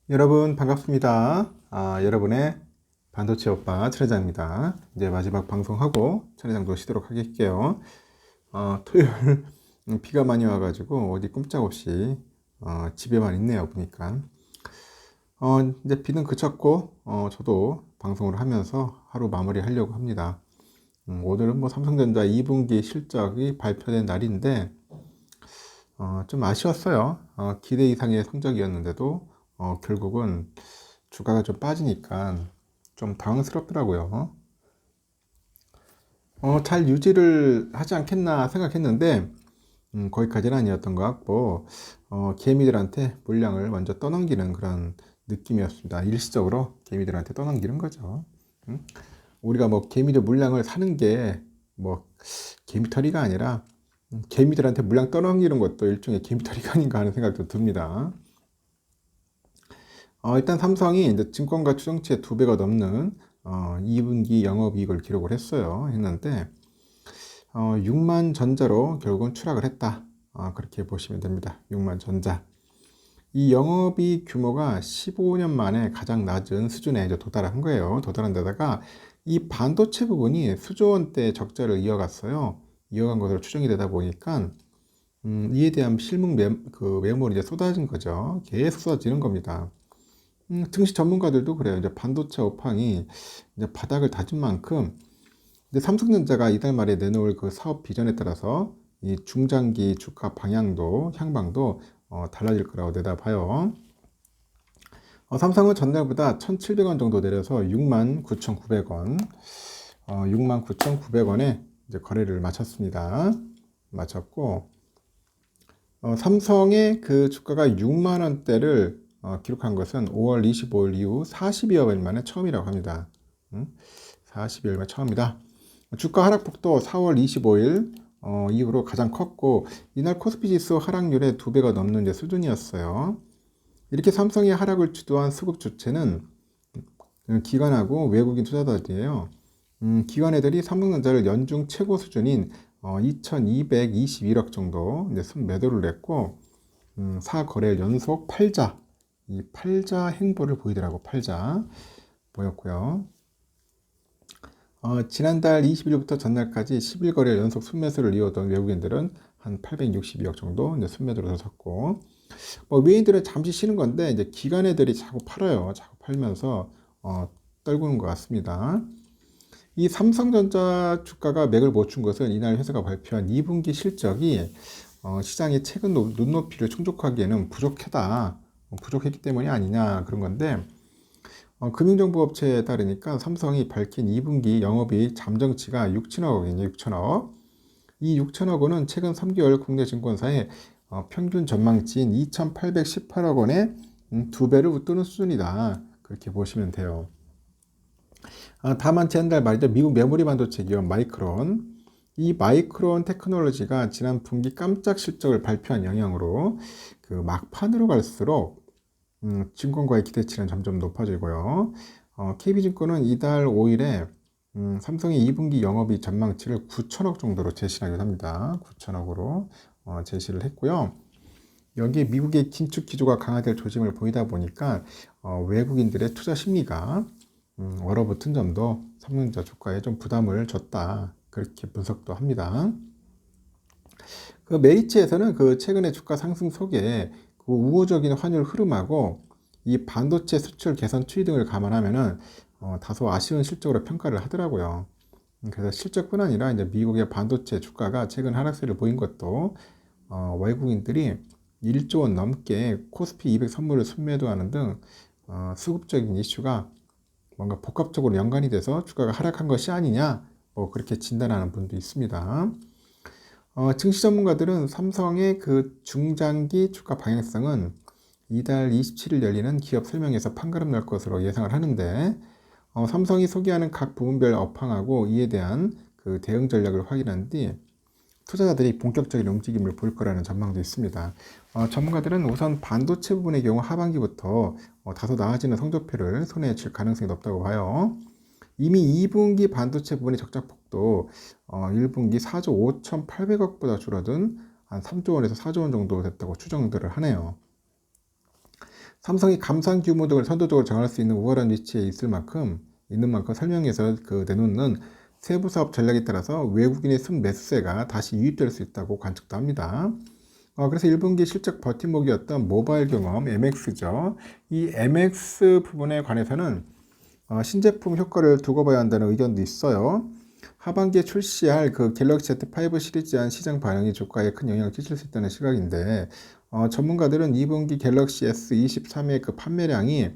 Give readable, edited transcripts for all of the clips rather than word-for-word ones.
여러분 반갑습니다. 여러분의 반도체 오빠 천회장입니다. 이제 마지막 방송하고 천회장도 쉬도록 할게요. 토요일 비가 많이 와가지고 어디 꼼짝없이 집에만 있네요 보니까. 이제 비는 그쳤고 저도 방송을 하면서 하루 마무리 하려고 합니다. 오늘은 뭐 삼성전자 2분기 실적이 발표된 날인데 좀 아쉬웠어요. 기대 이상의 성적이었는데도 결국은 주가가 좀 빠지니까 좀 당황스럽더라고요. 잘 유지를 하지 않겠나 생각했는데 거기까지는 아니었던 것 같고 개미들한테 물량을 먼저 떠넘기는 그런 느낌이었습니다. 일시적으로 개미들한테 떠넘기는 거죠. 우리가 뭐 개미들 물량을 사는 게 뭐 개미털이가 아니라 개미들한테 물량 떠넘기는 것도 일종의 개미털이가 아닌가 하는 생각도 듭니다. 일단 삼성이 이제 증권가 추정치의 2배가 넘는 2분기 영업이익을 기록을 했는데 6만 전자로 결국은 추락을 했다. 그렇게 보시면 됩니다. 6만 전자. 이 영업이익 규모가 15년 만에 가장 낮은 수준에 이제 도달한 거예요. 도달한 데다가 이 반도체 부분이 수조 원대 적자를 이어갔어요. 이어간 것으로 추정이 되다 보니까 이에 대한 실물 매물이 이제 쏟아진 거죠. 계속 쏟아지는 겁니다. 증시 전문가들도 그래요. 이제 반도체 업황이 이제 바닥을 다진 만큼, 이제 삼성전자가 이달 말에 내놓을 그 사업 비전에 따라서 이 중장기 주가 방향도 향방도 달라질 거라고 내다봐요. 삼성은 전날보다 1,700원 정도 내려서 69,900원, 69,900원에 이제 거래를 마쳤습니다. 마쳤고, 삼성의 그 주가가 6만 원대를 기록한 것은 5월 25일 이후 40여일 만에 처음이라고 합니다. 40여일 만에 처음이다. 주가 하락폭도 4월 25일 이후로 가장 컸고, 이날 코스피 지수 하락률의 2배가 넘는 이제 수준이었어요. 이렇게 삼성의 하락을 주도한 수급 주체는 기관하고 외국인 투자자들이에요. 기관애들이 삼성전자를 연중 최고 수준인 2,221억 정도 이제 순매도를 했고, 4거래일 연속 팔자, 이 팔자 행보를 보이더라고. 팔자 보였고요. 지난달 20일부터 전날까지 10일 거래일 연속 순매수를 이어던 외국인들은 한 862억 정도 이제 순매도로 섰고, 뭐 외인들은 잠시 쉬는 건데 이제 기관애들이 자꾸 팔아요. 자꾸 팔면서 떨구는 것 같습니다. 이 삼성전자 주가가 맥을 못 춘 것은 이날 회사가 발표한 2분기 실적이 시장의 최근 눈높이를 충족하기에는 부족했기 때문이 아니냐 그런 건데, 금융정보업체에 따르니까 삼성이 밝힌 2분기 영업이익 잠정치가 6천억 원이에요. 6천억. 이 6천억 원은 최근 3개월 국내 증권사의 평균 전망치인 2,818억 원의 2배를 웃도는 수준이다. 그렇게 보시면 돼요. 다만 지난달 말이죠. 미국 메모리 반도체 기업 마이크론. 이 마이크론 테크놀로지가 지난 분기 깜짝 실적을 발표한 영향으로 그 막판으로 갈수록 증권가의 기대치는 점점 높아지고요. KB증권은 이달 5일에 삼성의 2분기 영업이익 전망치를 9천억 정도로 제시하기로 합니다. 9천억으로 제시를 했고요. 여기에 미국의 긴축 기조가 강화될 조짐을 보이다 보니까 외국인들의 투자 심리가 얼어붙은 점도 삼성전자 주가에 좀 부담을 줬다. 그렇게 분석도 합니다. 그 메리츠에서는 그 최근의 주가 상승 속에 그 우호적인 환율 흐름하고 이 반도체 수출 개선 추이 등을 감안하면은 다소 아쉬운 실적으로 평가를 하더라고요. 그래서 실적뿐 아니라 이제 미국의 반도체 주가가 최근 하락세를 보인 것도 외국인들이 1조 원 넘게 코스피 200 선물을 순매도하는 등 수급적인 이슈가 뭔가 복합적으로 연관이 돼서 주가가 하락한 것이 아니냐, 뭐 그렇게 진단하는 분도 있습니다. 증시 전문가들은 삼성의 그 중장기 주가 방향성은 이달 27일 열리는 기업 설명회에서 판가름 날 것으로 예상을 하는데, 삼성이 소개하는 각 부문별 업황하고 이에 대한 그 대응 전략을 확인한 뒤 투자자들이 본격적인 움직임을 보일 거라는 전망도 있습니다. 전문가들은 우선 반도체 부분의 경우 하반기부터 다소 나아지는 성적표를 손에 쥘 가능성이 높다고 봐요. 이미 2분기 반도체 부분의 적자폭도 1분기 4조 5,800억보다 줄어든 한 3조 원에서 4조 원 정도 됐다고 추정들을 하네요. 삼성이 감산 규모 등을 선도적으로 정할 수 있는 우월한 위치에 있는 만큼 설명에서 내놓는 세부 사업 전략에 따라서 외국인의 순매수세가 다시 유입될 수 있다고 관측도 합니다. 그래서 1분기 실적 버팀목이었던 모바일 경험 MX죠. 이 MX 부분에 관해서는 신제품 효과를 두고 봐야 한다는 의견도 있어요. 하반기에 출시할 그 갤럭시 Z5 시리즈에 대한 시장 반응이 주가에 큰 영향을 끼칠 수 있다는 시각인데, 전문가들은 2분기 갤럭시 S23의 그 판매량이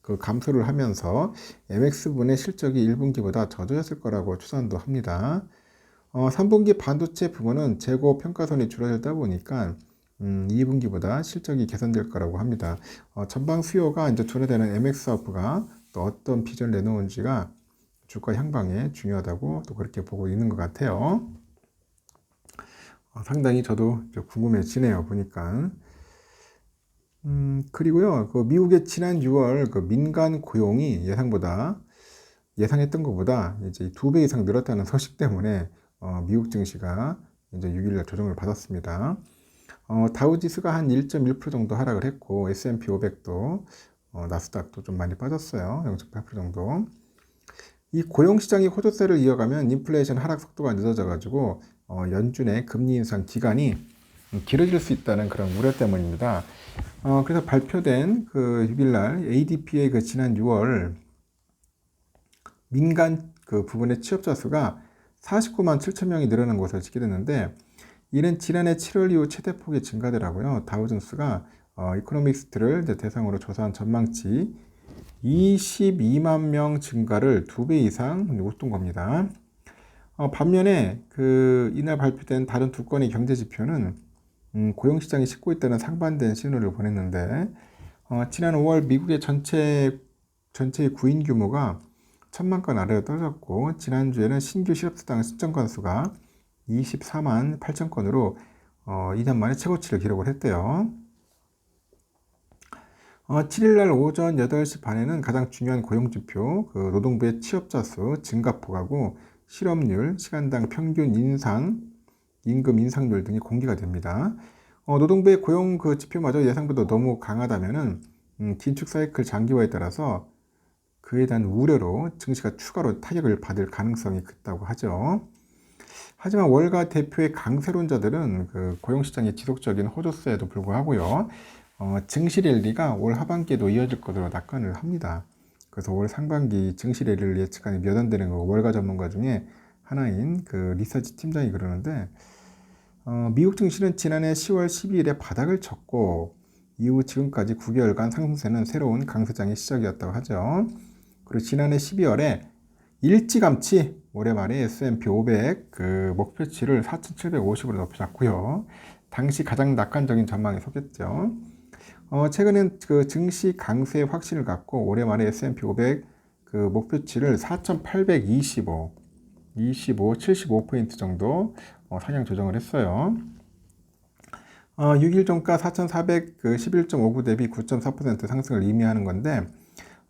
그 감소를 하면서 MX 부분의 실적이 1분기보다 저조했을 거라고 추산도 합니다. 3분기 반도체 부분은 재고 평가선이 줄어들다 보니까 2분기보다 실적이 개선될 거라고 합니다. 전방 수요가 이제 줄어드는 MX 사업부가 또 어떤 비전을 내놓은지가 주가 향방에 중요하다고 또 그렇게 보고 있는 것 같아요. 상당히 저도 궁금해지네요, 보니까. 그리고요, 그 미국의 지난 6월 그 민간 고용이 예상했던 것보다 이제 2배 이상 늘었다는 소식 때문에 미국 증시가 이제 6일날 조정을 받았습니다. 다우지수가 한 1.1% 정도 하락을 했고, S&P 500도, 나스닥도 좀 많이 빠졌어요. 0.8% 정도. 이 고용시장이 호조세를 이어가면 인플레이션 하락 속도가 늦어져가지고, 연준의 금리 인상 기간이 길어질 수 있다는 그런 우려 때문입니다. 그래서 발표된 그 6일날 ADP의 그 지난 6월 민간 그 부분의 취업자 수가 49만 7천 명이 늘어난 것으로 집계됐는데, 이는 지난해 7월 이후 최대폭의 증가더라고요. 다우존스가 이코노미스트를 대상으로 조사한 전망치 22만 명 증가를 2배 이상 웃돈 겁니다. 반면에 이날 발표된 다른 두 건의 경제 지표는 고용시장이 식고 있다는 상반된 신호를 보냈는데, 지난 5월 미국의 전체 구인 규모가 1,000만 건 아래로 떨어졌고, 지난주에는 신규 실업수당 신청 건수가 24만 8천 건으로 2년 만에 최고치를 기록을 했대요. 7일날 오전 8시 반에는 가장 중요한 고용지표, 노동부의 취업자 수 증가폭하고 실업률, 시간당 평균 임금 인상률 등이 공개가 됩니다. 노동부의 고용 지표마저 예상보다 너무 강하다면은 긴축 사이클 장기화에 따라서 그에 대한 우려로 증시가 추가로 타격을 받을 가능성이 크다고 하죠. 하지만 월가 대표의 강세론자들은 고용시장의 지속적인 호조세에도 불구하고요, 증시 랠리가 올 하반기에도 이어질 것으로 낙관을 합니다. 그래서 올 상반기 증시 랠리를 예측하는 몇 안 되는 월가 전문가 중에 하나인 리서치 팀장이 그러는데, 미국 증시는 지난해 10월 12일에 바닥을 쳤고 이후 지금까지 9개월간 상승세는 새로운 강세장의 시작이었다고 하죠. 그리고 지난해 12월에 일찌감치 올해 말에 S&P 500 목표치를 4,750으로 높이 잡고요. 당시 가장 낙관적인 전망에 속했죠. 최근엔 증시 강세의 확신을 갖고 올해 말에 S&P 500 목표치를 4,825, 75% 정도 상향 조정을 했어요. 6일 종가 4,411.59 대비 9.4% 상승을 의미하는 건데,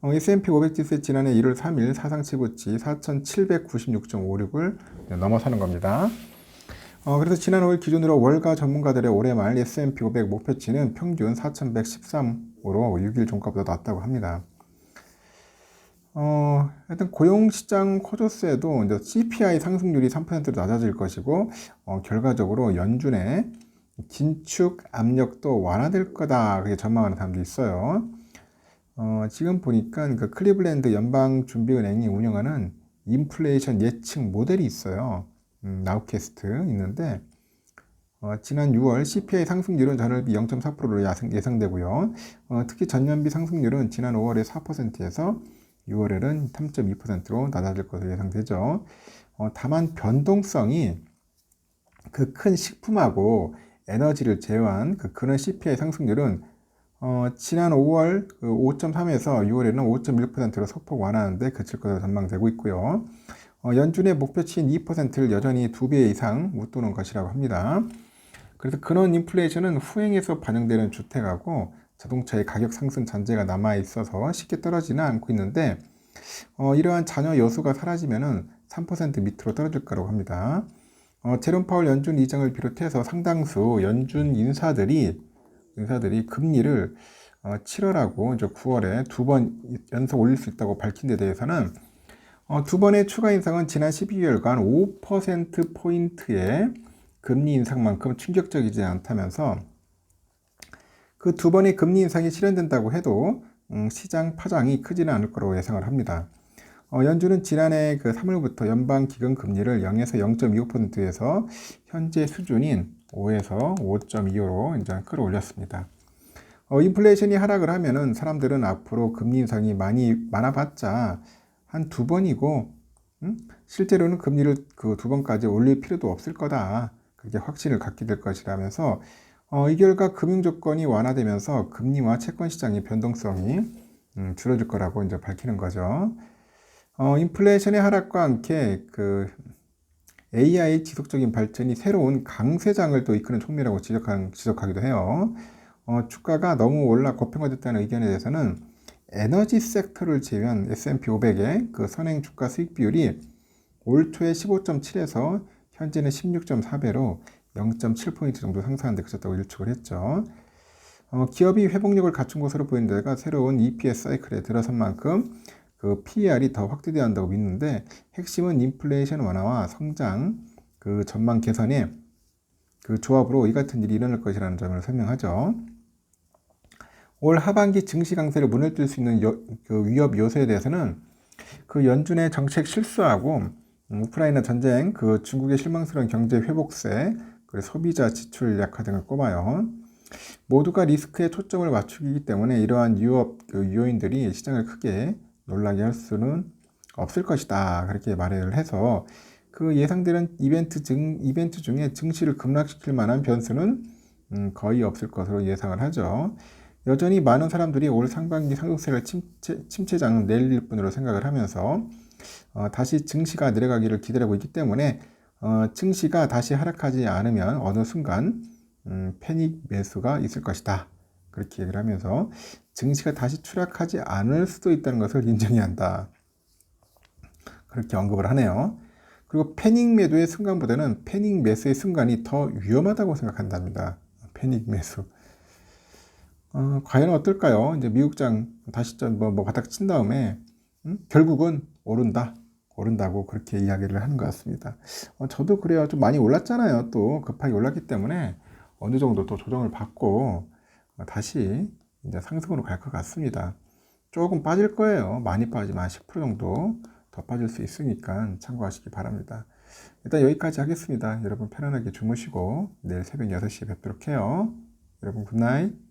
S&P 500 지수의 지난해 1월 3일 사상최고치 4,796.56을 넘어서는 겁니다. 그래서 지난 5일 기준으로 월가 전문가들의 올해 말 S&P 500 목표치는 평균 4,113으로 6일 종가보다 낮다고 합니다. 하여튼 고용시장 호조세도 이제 CPI 상승률이 3%로 낮아질 것이고, 결과적으로 연준의 긴축 압력도 완화될 거다, 그렇게 전망하는 사람도 있어요. 지금 보니까 클리블랜드 연방준비은행이 운영하는 인플레이션 예측 모델이 있어요. 나우캐스트 있는데, 지난 6월 CPI 상승률은 전월비 0.4%로 예상되고요. 특히 전년비 상승률은 지난 5월에 4%에서 6월에는 3.2%로 낮아질 것으로 예상되죠. 다만 변동성이 큰 식품하고 에너지를 제외한 그런 CPI 상승률은 지난 5월 5.3에서 6월에는 5.1%로 소폭 완화하는데 그칠 것으로 전망되고 있고요. 연준의 목표치인 2%를 여전히 2배 이상 웃도는 것이라고 합니다. 그래서 근원 인플레이션은 후행에서 반영되는 주택하고 자동차의 가격 상승 잔재가 남아 있어서 쉽게 떨어지는 않고 있는데, 이러한 잔여 요소가 사라지면은 3% 밑으로 떨어질 거라고 합니다. 제롬 파월 연준 의장을 비롯해서 상당수 연준 인사들이 금리를 7월하고 이제 9월에 두 번 연속 올릴 수 있다고 밝힌 데 대해서는 두 번의 추가 인상은 지난 12개월간 5%포인트의 금리 인상만큼 충격적이지 않다면서 그 두 번의 금리 인상이 실현된다고 해도 시장 파장이 크지는 않을 거라고 예상을 합니다. 연준은 지난해 그 3월부터 연방 기금 금리를 0에서 0.25%에서 현재 수준인 5에서 5.25로 이제 끌어올렸습니다. 인플레이션이 하락을 하면은 사람들은 앞으로 금리 인상이 많아봤자 한 두 번이고, 실제로는 금리를 그 두 번까지 올릴 필요도 없을 거다. 그렇게 확신을 갖게 될 것이라면서 이 결과 금융 조건이 완화되면서 금리와 채권 시장의 변동성이 줄어들 거라고 이제 밝히는 거죠. 인플레이션의 하락과 함께 그 AI 지속적인 발전이 새로운 강세장을 또 이끄는 촉매라고 지적하기도 해요. 주가가 너무 올라 고평가됐다는 의견에 대해서는 에너지 섹터를 제외한 S&P 500의 그 선행 주가 수익 비율이 올 초에 15.7에서 현재는 16.4배로 0.7포인트 정도 상승하는 데 그쳤다고 예측을 했죠. 기업이 회복력을 갖춘 것으로 보이는 데가 새로운 EPS 사이클에 들어선 만큼 그 PER이 더 확대돼야 한다고 믿는데 핵심은 인플레이션 완화와 성장 그 전망 개선에 그 조합으로 이 같은 일이 일어날 것이라는 점을 설명하죠. 올 하반기 증시 강세를 무너뜨릴 수 있는 그 위협 요소에 대해서는 그 연준의 정책 실수하고 우크라이나 전쟁, 그 중국의 실망스러운 경제 회복세, 그리고 소비자 지출 약화 등을 꼽아요. 모두가 리스크에 초점을 맞추기 때문에 이러한 유업 그 요인들이 시장을 크게 놀라게 할 수는 없을 것이다. 그렇게 말을 해서 그 예상되는 이벤트 중에 증시를 급락시킬 만한 변수는 거의 없을 것으로 예상을 하죠. 여전히 많은 사람들이 올 상반기 상승세를 침체장을 내릴 뿐으로 생각을 하면서 다시 증시가 내려가기를 기다리고 있기 때문에 증시가 다시 하락하지 않으면 어느 순간 패닉 매수가 있을 것이다. 그렇게 얘기를 하면서 증시가 다시 추락하지 않을 수도 있다는 것을 인정해야 한다. 그렇게 언급을 하네요. 그리고 패닉 매도의 순간보다는 패닉 매수의 순간이 더 위험하다고 생각한답니다. 패닉 매수. 과연 어떨까요? 이제 미국장 다시 뭐 바닥 친 다음에 결국은 오른다고 그렇게 이야기를 하는 것 같습니다. 저도 그래요. 좀 많이 올랐잖아요. 또 급하게 올랐기 때문에 어느 정도 또 조정을 받고 다시 이제 상승으로 갈 것 같습니다. 조금 빠질 거예요. 많이 빠지면 10% 정도 더 빠질 수 있으니까 참고하시기 바랍니다. 일단 여기까지 하겠습니다. 여러분 편안하게 주무시고 내일 새벽 6시에 뵙도록 해요. 여러분 굿나잇.